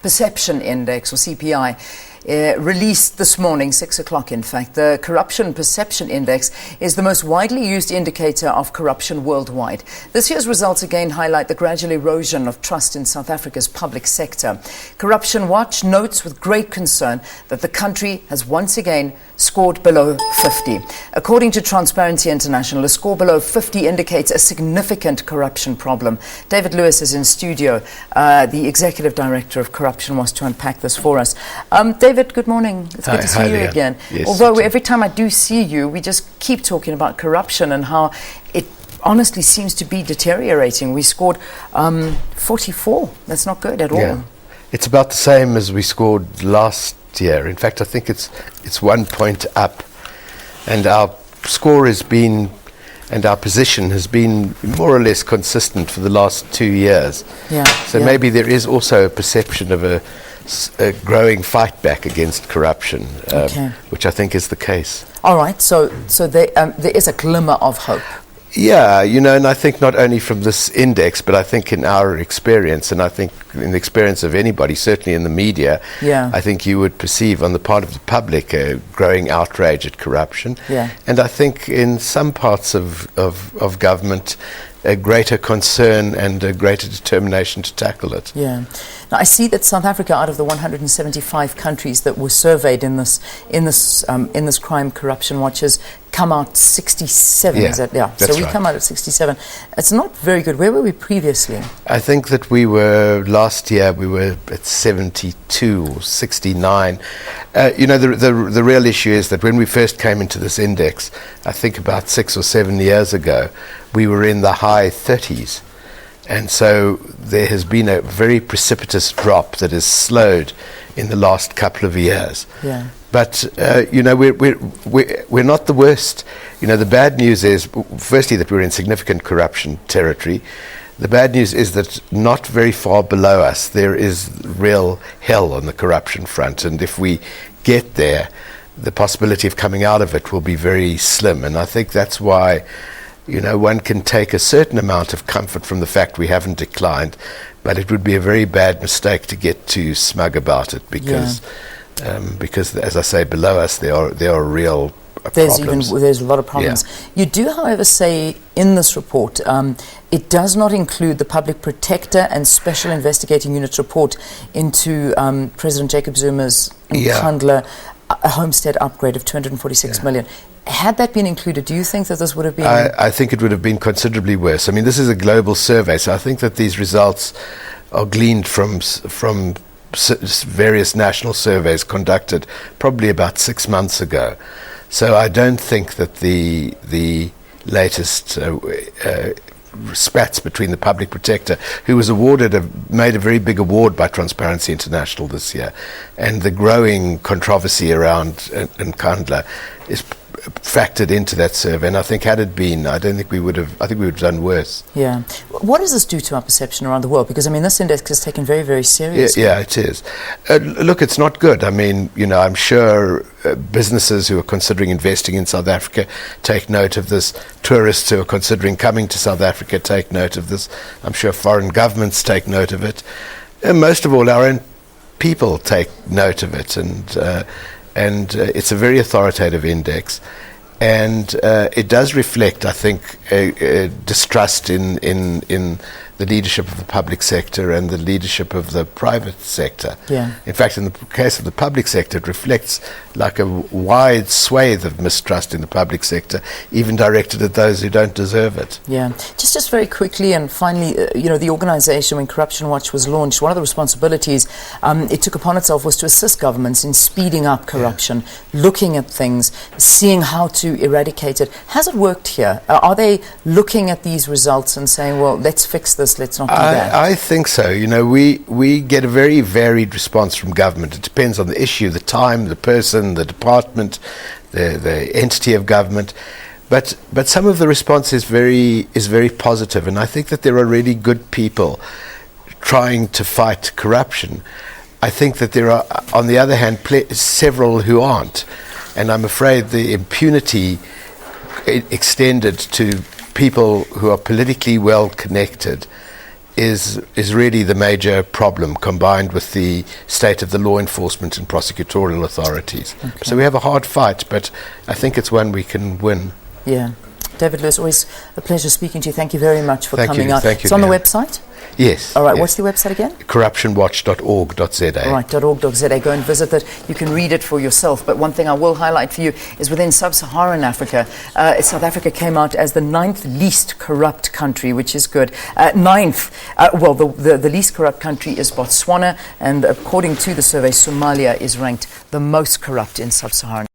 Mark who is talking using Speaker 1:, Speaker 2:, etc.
Speaker 1: Perception Index, or CPI, released this morning, 6 o'clock in fact. The Corruption Perception Index is the most widely used indicator of corruption worldwide. This year's results again highlight the gradual erosion of trust in South Africa's public sector. Corruption Watch notes with great concern that the country has once again scored below 50. According to Transparency International, a score below 50 indicates a significant corruption problem. David Lewis is in studio, the Executive Director of Corruption Watch, to unpack this for us. David, good morning. It's good to see you again.
Speaker 2: Yes,
Speaker 1: although every time I do see you, we just keep talking about corruption and how it honestly seems to be deteriorating. We scored 44. That's not good at all.
Speaker 2: It's about the same as we scored last year. In fact, I think it's 1 point up, and our score has been, and our position has been more or less consistent for the last 2 years. So maybe there is also a perception of a growing fight back against corruption, which I think is the case.
Speaker 1: All right, so there is a glimmer of hope.
Speaker 2: Yeah, and I think not only from this index, but I think in our experience, and I think in the experience of anybody, certainly in the media, I think you would perceive on the part of the public a growing outrage at corruption. And I think in some parts of government, a greater concern and a greater determination to tackle it.
Speaker 1: Now I see that South Africa, out of the 175 countries that were surveyed in this crime corruption watch, has come out 67. Is that, so we come out at 67. It's not very good. Where were we previously?
Speaker 2: I think that last year we were at 72 or 69. The real issue is that when we first came into this index, I think about 6 or 7 years ago, we were in the high 30s. And so there has been a very precipitous drop that has slowed in the last couple of years. But we're not the worst. The bad news is, firstly, that we're in significant corruption territory. The bad news is that not very far below us there is real hell on the corruption front, and if we get there, the possibility of coming out of it will be very slim. And I think that's why one can take a certain amount of comfort from the fact we haven't declined, but it would be a very bad mistake to get too smug about it, because as I say, below us there are real problems.
Speaker 1: There's a lot of problems. You do, however, say in this report, it does not include the Public Protector and Special Investigating Unit report into President Jacob Zuma's Nkandla a homestead upgrade of 246 million. Had that been included, do you think that this would have been...
Speaker 2: I think it would have been considerably worse. I mean, this is a global survey, so I think that these results are gleaned from various national surveys conducted probably about 6 months ago. So I don't think that the latest spats between the Public Protector, who was made a very big award by Transparency International this year, and the growing controversy around Nkandla is factored into that survey. And I think had it been, I think we would have done worse.
Speaker 1: What does this do to our perception around the world? Because, I mean, this index is taken very, very seriously.
Speaker 2: Yeah, it is. Look, it's not good. I mean, I'm sure businesses who are considering investing in South Africa take note of this. Tourists who are considering coming to South Africa take note of this. I'm sure foreign governments take note of it. And most of all, our own people take note of it. And it's a very authoritative index, and it does reflect, I think, a distrust in the leadership of the public sector and the leadership of the private sector. In fact, in the case of the public sector, it reflects like a wide swathe of mistrust in the public sector, even directed at those who don't deserve it.
Speaker 1: Just very quickly and finally, the organisation, when Corruption Watch was launched, one of the responsibilities it took upon itself was to assist governments in speeding up corruption, looking at things, seeing how to eradicate it. Has it worked here? Are they looking at these results and saying, well, let's fix this, let's not do that?
Speaker 2: I think so. We get a very varied response from government. It depends on the issue, the time, the person, the department, the entity of government. But some of the response is very positive, and I think that there are really good people trying to fight corruption. I think that there are, on the other hand, several who aren't, and I'm afraid the impunity extended to people who are politically well connected is really the major problem, combined with the state of the law enforcement and prosecutorial authorities.
Speaker 1: Okay.
Speaker 2: So we have a hard fight, but I think it's one we can win.
Speaker 1: Yeah. David Lewis, always a pleasure speaking to you. Thank you very much for coming on.
Speaker 2: Thank you.
Speaker 1: It's on the website?
Speaker 2: Yes.
Speaker 1: All right,
Speaker 2: yes.
Speaker 1: what's the website again?
Speaker 2: corruptionwatch.org.za.
Speaker 1: Right, .org.za. Go and visit it. You can read it for yourself. But one thing I will highlight for you is within sub-Saharan Africa, South Africa came out as the 9th least corrupt country, which is good. The least corrupt country is Botswana, and according to the survey, Somalia is ranked the most corrupt in sub-Saharan